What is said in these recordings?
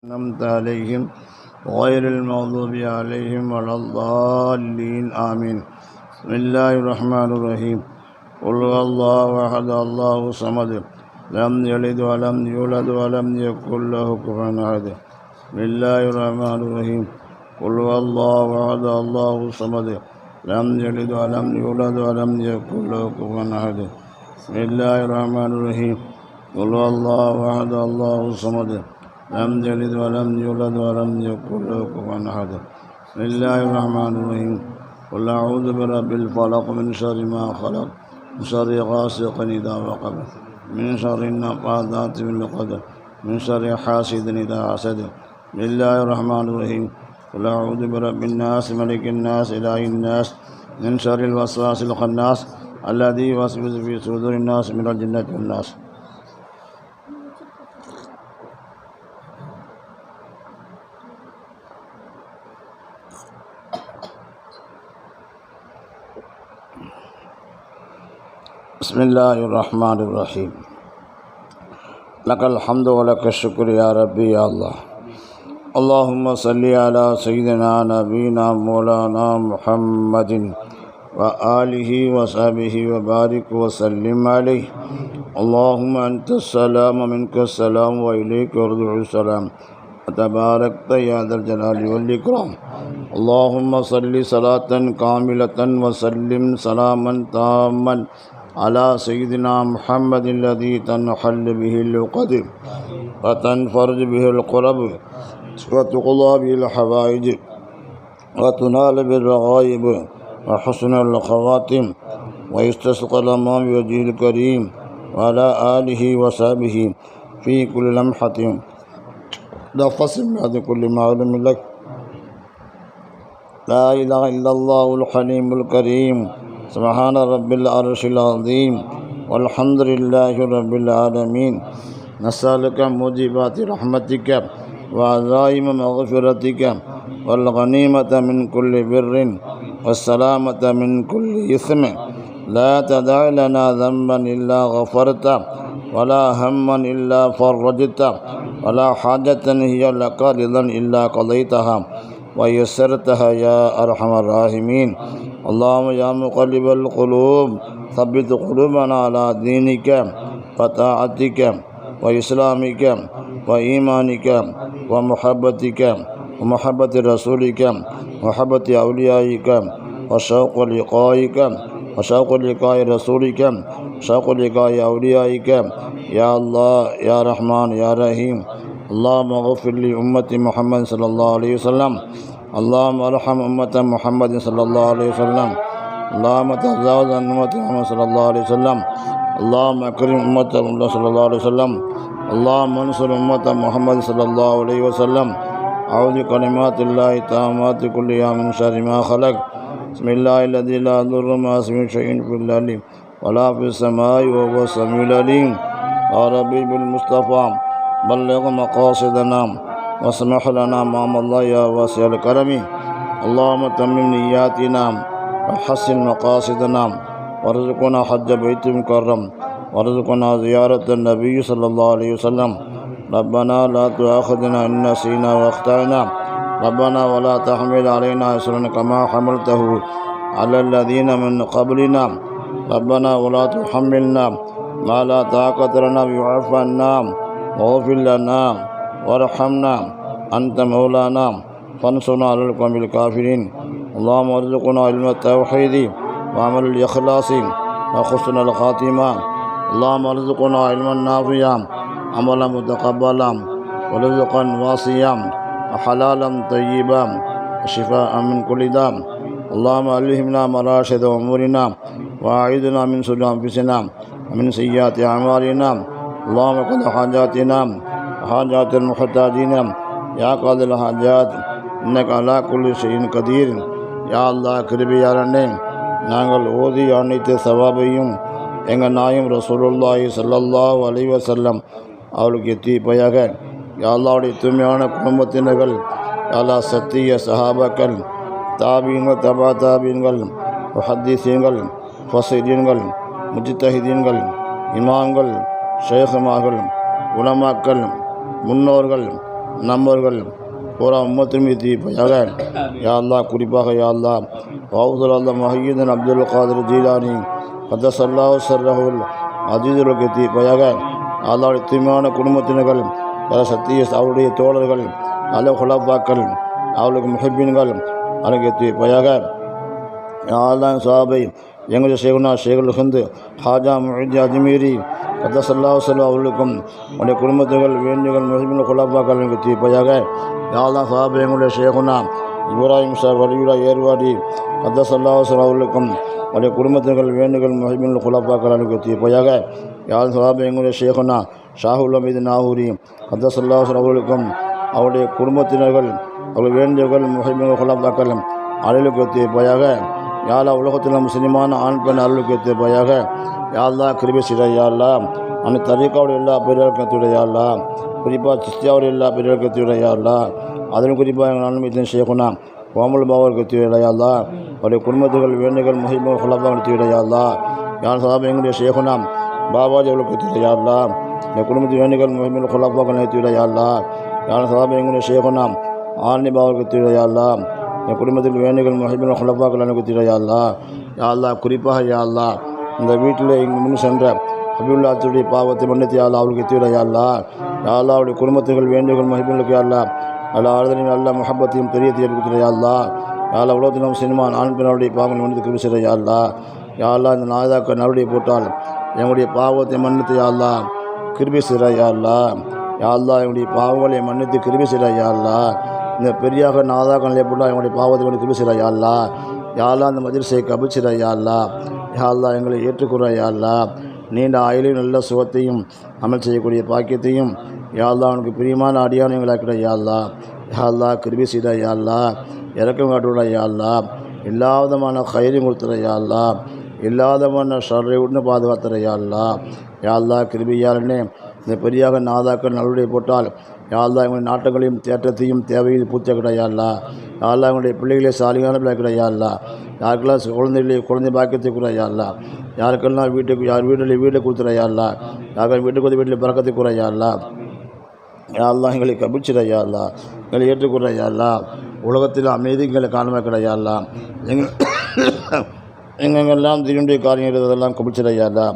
أنعمت عليهم غير المغضوب عليهم ولا الضالين آمين. بسم الله الرحمن الرحيم. قل هو الله أحد الله الصمد لم يلد ولم يولد ولم يكن له كفوا أحد. بسم الله الرحمن الرحيم. قل هو الله أحد الله الصمد لم يلد ولم يولد ولم يكن له كفوا أحد. بسم الله الرحمن الرحيم. قل هو الله أحد الله الصمد لم يلد ولم يولد ولم يكن له كفوا أحد. بسم الله الرحمن الرحيم. قل أعوذ برب الفلق من شر ما خلق من شر غاسق إذا وقب من شر النفاثات في العقد من شر حاسد إذا حسد. بسم الله الرحمن الرحيم. قل أعوذ برب الناس ملك الناس إله الناس من شر الوسواس الخناس الذي يوسوس في صدور الناس من الجنة والناس. بسم الله الرحمن الرحيم. لك الحمد ولك الشكر يا ربي يا الله. اللهم صل على سيدنا نبينا مولانا محمد وآله وصحبه وبارك وسلم عليه. اللهم أنت السلام منك السلام وإليك يرجع السلام تباركت يا ذا الجلال والإكرام. اللهم صل صلاة كاملة وسلم سلاما تاما على سيدنا محمد الذي تنحل به العقد وتنفرج به القرب وتقضى به الحوائج وتنال بالرغائب وحسن الخواتم ويستسقى الأمام بوجهه الكريم وعلى آله وصحبه في كل لمحة نفس بعد كل معلوم لك. لا إله إلا الله الحليم الكريم. سبحان رب العرش العظيم والحمد لله رب العالمين. نسألك موجبات رحمتك وعزائم مغفرتك والغنيمة من كل بر والسلامة من كل إثم. لا تدع لنا ذنبا إلا غفرته ولا هما إلا فرجته ولا حاجة هي لك رضا إلا قضيتها ويسرتها يا أرحم الراحمين. اللهم يا مقلب القلوب ثبت قلوبنا على دينك وطاعتك وإسلامك وإيمانك ومحبتك ومحبة رسولك ومحبة أوليائك وشوق لقائك وشوق لقاء رسولك وشوق لقاء أوليائك يا الله يا رحمن يا رحيم. اللهم اغفر لأمة محمد صلى الله عليه وسلم. اللهم ارحم أمة محمد صلى الله عليه وسلم. اللهم تجاوز عن أمة محمد صلى الله عليه وسلم. اللهم أكرم أمة محمد صلى الله عليه وسلم. اللهم انصر أمة محمد صلى الله عليه وسلم. أعوذ بكلمات الله التامات كل يوم من شر ما خلق. بسم الله الذي لا يضر مع اسمه شيء في الأرض ولا في السماء وهو السميع العليم. يا ربي بالمصطفى بلغ مقاصدنا واسمح لنا امام الله يا واسع الكرم. اللهم تمم نياتنا وحسن مقاصدنا وارزقنا حج بيت المكرم وارزقنا زيارة النبي صلى الله عليه وسلم. ربنا لا تؤاخذنا إن نسينا واخطأنا. ربنا ولا تحمل علينا إصرا كما حملته على الذين من قبلنا. ربنا ولا تحملنا ما لا طاقة لنا به واعف عنا واغفر لنا وارحمنا أنت مولانا فانصرنا على القوم الكافرين. اللهم ارزقنا علم التوحيد وعمل الإخلاص وحسن الخاتمة. اللهم ارزقنا علما نافعا عملا متقبلا ورزقا واسعا وحلالا طيبا وشفاء من كل داء. اللهم ألهمنا مراشد أمورنا وأعيذنا من شرور أنفسنا ومن سيئات أعمالنا. اللهم قض حاجاتنا وحاجات المحتاجين يا قاضي الحاجات إنك على كل شيء قدير. யா அல்லாஹ் கிருபையாளனே, நாங்கள் ஓதிய அனைத்து சவாபையும் எங்கள் நாயும் ரசூலுல்லாஹி ஸல்லல்லாஹு அலைஹி வஸல்லம் அவளுக்கு தீப்பையாக. யா அல்லாஹ்வுடைய தூய்மையான குடும்பத்தினர்கள், யா அல்லாஹ் சத்திய சஹாபாக்கள், தாபீன்கள், தபா தாபீன்கள், முஹத்திஸீன்கள், ஃபஸீரீன்கள், முஜ்தஹிதீன்கள், இமாம்கள், ஷேகுமார்கள், உலமாக்கள், முன்னோர்கள், நம்மவர்கள் பூரா உம்மத்தின் மீது தீர்ப்பாயாக. யா அல்லாஹ் குறிப்பாக யா அல்லாஹ் வௌதுல் அல்லா முஹய்யிதீன் அப்துல் காதிர் ஜீலானி கத்தஸல்லாஹு ஸர்ரஹுல் அஜீதுலுக்கு தீர்ப்பாயாக. அல்லாஹ்வுடைய தூய்மையான குடும்பத்தினர்கள், சத்திய அவருடைய தோழர்கள், அல ஹுலஃபாக்கள், அவர்களுக்கு முஹிப்பீன்கள் அவர்களுக்கு தீர்ப்பாயாக. யா அல்லாஹ் சாபை எங்களுடைய ஷேகுனா ஷேகுல் ஹிந்த் ஹாஜா முஹிஜ் அஜ்மீரி கத்தஸல்லாஹு ஸல்லல்லாஹு அவர்களுக்கும் உடைய குடும்பத்தினர்கள் வேண்டிகள் முஹிப்பீன் ஹுலஃபாக்கள் அவர்களுக்கு தீர்ப்பாயாக. யா அல்லாஹ் சாபை எங்களுடைய ஷேகுனா இப்ராஹிம் ஷா வலியுல்லா ஏர்வாடி கத்தஸல்லாஹு ஸல்லல்லாஹு அவர்களுக்கும் உடைய குடும்பத்தினர்கள் வேண்டுகள் முஹிப்பீன் ஹுலஃபாக்கள் அவர்களுக்கு தீர்ப்பாயாக. யா அல்லாஹ் சாபை எங்களுடைய ஷேகுனா ஷாஹுல் அமீது நாகூரி கத்தஸல்லாஹு ஸல்லல்லாஹு அவர்களுக்கும் அவருடைய குடும்பத்தினர்கள் அவர்கள் வேண்டியவர்கள் முஹிப்பீன் ஹுலஃபாக்கள் அவர்களுக்கு தீர்ப்பாயாக. யா அல்லாஹ் உலகத்தில் முஸ்லிமான ஆண் பெண் அருளுக்கு தீர்ப்பாயாக. யா அல்லாஹ் கிருபை செய்கிறாய். யா அல்லாஹ் அந்த தரீக்காவுடைய எல்லா பெரியவர்களுக்கு யா அல்லாஹ், குறிப்பாக சிஸ்தியாவுடைய எல்லா பெரியவர்களுக்கு யா அல்லாஹ், அதன் குறிப்பாக எங்கள் நன்மைத்தின் ஷேகுனா கோமல் பாவருக்கு யா அல்லாஹ், அவருடைய குடும்பத்துகள் வேண்டுகள் முஹிப்பீன் ஹுலஃபாக்கள் யா அல்லாஹ். யார் சாப எங்களுடைய ஷேகுனா பாபாஜி அவர்களுக்கு யா அல்லாஹ், இந்த குடும்பத்து வேண்டுகள் முஹிப்பீன் ஹுலஃபாக்கள் யா அல்லாஹ். யார் சாப எங்களுடைய ஷேகுனா ஆர்னி பாவருக்கு யா அல்லாஹ், என் குடும்பத்தில் வேண்டுகள் முஹிப்பீன் ஹுலஃபாக்கள் அனுபவித்து யா அல்லாஹ். யா அல்லாஹ் குறிப்பாக யா அல்லாஹ் இந்த வீட்டில் இங்கு முன் சென்ற ஹபீபுல்லாஹ்வுடைய பாவத்தை மன்னித்து யா அல்லாஹ் அவர்களுக்கு தீவிர யா அல்லாஹ். யா அல்லாஹ் அவருடைய குடும்பத்தினர்கள் வேண்டுகள் முஹிப்பீன்களுக்கு யா அல்லாஹ் அல்லா ஆறுதலையும் அல்லா முஹப்பத்தையும் தெரியத்தை ஏற்படுத்துகிற யா அல்லாஹ். யா அல்லாஹ் உலகத்திலும் சினிமான் ஆண் பெண்ணுடைய பாவங்கள் மன்னித்து கிருபை செய்கிற யா அல்லாஹ். யா அல்லாஹ் இந்த நாதாக்கள் நருடைய போட்டால் எங்களுடைய பாவத்தை மன்னித்து யா அல்லாஹ் கிருபை செய்கிற யா அல்லாஹ். யா அல்லாஹ் எங்களுடைய பாவங்களை மன்னித்து கிருபை செய்கிற யா அல்லாஹ். இந்த பெரியாக நாதாக்கள் ஏற்பட்டால் எங்களுடைய பாவத்தை மன்னித்து கிருபை செய்கிற யா அல்லாஹ். யா அல்லாஹ் இந்த மஜ்லிஸை கபிச்சிற யா அல்லாஹ். யா அல்லாஹ் எங்களை ஏற்றுக்கொள்கிற யா அல்லாஹ். நீண்ட ஆயுளையும் நல்ல சுகத்தையும் அமல் செய்யக்கூடிய பாக்கியத்தையும் யா அல்லாஹ் அவனுக்கு பிரியமான அடியான எங்களை ஆக்கிட யா அல்லாஹ். யா அல்லாஹ் கிருபை செய்கிற யா அல்லாஹ், இறக்கம் காட்டுவிட யா அல்லாஹ், எல்லா விதமான கைரையும் கொடுத்துற யா அல்லாஹ், எல்லா விதமான ஷர்ரை விட்டு பாதுகாத்துற யா அல்லாஹ். யா அல்லாஹ் கிருபையாளனே இந்த பெரியாக நாதாக்கள் நல்லுடைய போட்டால் யா அல்லாஹ் எங்களுடைய நாட்டங்களையும் தேற்றத்தையும் தேவையில் பூர்த்தியாக்கிட யா அல்லாஹ். யா அல்லாஹ் எங்களுடைய பிள்ளைகளை சாலியான பிள்ளைக்கிட யா அல்லாஹ். யாருக்கெல்லாம் குழந்தை பாக்கியத்தை கூட யா அல்லாஹ். யாருக்கெல்லாம் யார் வீட்டை கொடுத்துற யா அல்லாஹ். யாருக்கெல்லாம் வீட்டுக்கு வீட்டில் பறக்கத்தை கூட யா அல்லாஹ். யா அல்லாஹ் எங்களை கபிச்சிட யா அல்லாஹ், எங்களை ஏற்றுக்கொள்ள யா அல்லாஹ். உலகத்தில் அமைதிகளை காணமாக்கிட யா அல்லாஹ். எங்கெங்கெல்லாம் திரும்பிய காரியங்கள் இதெல்லாம் கபிச்சிட யா அல்லாஹ்.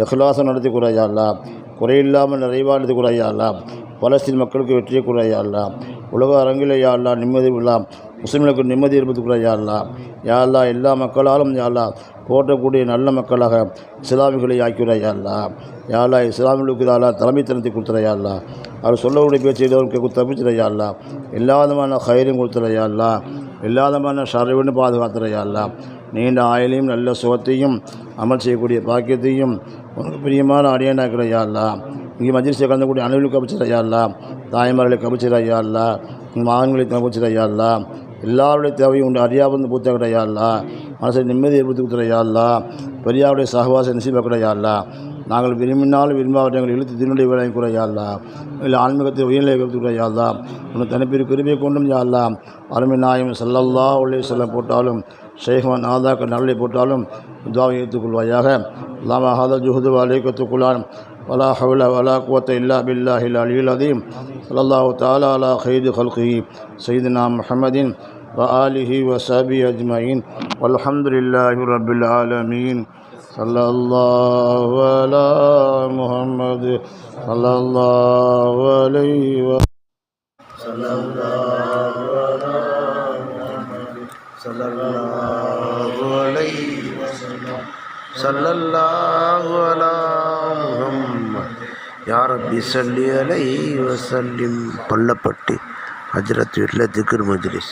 இஹ்லாஸை நடத்தி கூட யா அல்லாஹ், குறையில்லாமல் நிறைவாக நடத்தி கூட யா அல்லாஹ். பலஸ்தீன் மக்களுக்கு வெற்றியை கூட யா அல்லாஹ். உலக அரங்கில் யா அல்லாஹ் நிம்மதி இல்லாம் முஸ்லிம்களுக்கு நிம்மதி ஏற்படுத்திக்கூட யா அல்லாஹ். யா அல்லாஹ் எல்லா மக்களாலும் யா அல்லாஹ் போற்றக்கூடிய நல்ல மக்களாக இஸ்லாமிகளை ஆக்கிவிட யா அல்லாஹ். யா அல்லாஹ் இஸ்லாமிகளுக்கு யா அல்லாஹ் தலைமைத்தனத்தை கொடுத்துற யா அல்லாஹ். அவர் சொல்லக்கூடிய பேச்சு எல்லோருக்கும் தப்பிச்சிட யா அல்லாஹ். எல்லா விதமான கைரையும் கொடுத்துற யா அல்லாஹ், எல்லா விதமான ஷர்ரையும் பாதுகாத்துற யா அல்லாஹ். நீண்ட ஆயுளையும் நல்ல சுகத்தையும் அமல் செய்யக்கூடிய பாக்கியத்தையும் உனக்கு பிரியமான அடியானாக்கிற யா அல்லாஹ். இங்கே மஜ்லிஸை கலந்தக்கூடிய அனைவருக்கு கபிச்சிட யா அல்லாஹ், தாய்மார்களை கபிச்சிட யா அல்லாஹ், மகன்களை கபிச்சிட யா அல்லாஹ். எல்லாருடைய தேவையும் உண்டு அறியாபந்து பூத்தாக்கிட யா அல்லாஹ். மனசை நிம்மதி ஏற்படுத்தி கொடுத்துற யா அல்லாஹ். பெரியாருடைய சகவாசை நசீபாக்கிட யா அல்லாஹ். நாங்கள் விரும்பினாலும் விரும்பாவற்றை எங்கள் இழுத்து தின்னுடைய வேலை கூட யா அல்லாஹ். இல்லை ஆன்மீகத்தை உயர்நிலை கொடுத்துக்கிற யா அல்லாஹ். உன்னை தனிப்பெரு கிருபையை கொண்டும் யா அல்லாஹ். அருமை நாயம் ஸல்லல்லாஹு அலைஹி வஸல்லம் போட்டாலும் ஷேഖ்மான் நாதாக்கள் நல்லை போட்டாலும் துஆவை ஏற்றுக்கொள்வாயாக. அல்லாஹ் ஹாதல் ஜுஹது வலைக்கத்து குலான் வலா ஹவ்ல வலா குவத்த இல்லா பில்லாஹில் அலியுல் அதீம். ஸல்லல்லாஹு தஆலா அலா கைரி ஹல்கிஹி சய்யிதினா முஹம்மதின் வ ஆலிஹி வ ஸஹ்பிஹி அஜ்மஈன் வல்ஹம்துலில்லாஹி ரப்பில் ஆலமீன். ஸல்லல்லாஹு அலா முஹம்மது ஸல்லல்லாஹு அலைஹி வ ஸல்லல்லாஹு அலா முஹம்மது ஸல்லல்லாஹு அலைஹி வஸல்லம் ஸல்லல்லாஹு அலா முஹம்மது யா ரப்பி ஸல்லி அலைஹி வஸல்லிம். பள்ளப்பட்டி ஹஜ்ரத் வீட்டில் திக்ர் மஜ்லிஸ்.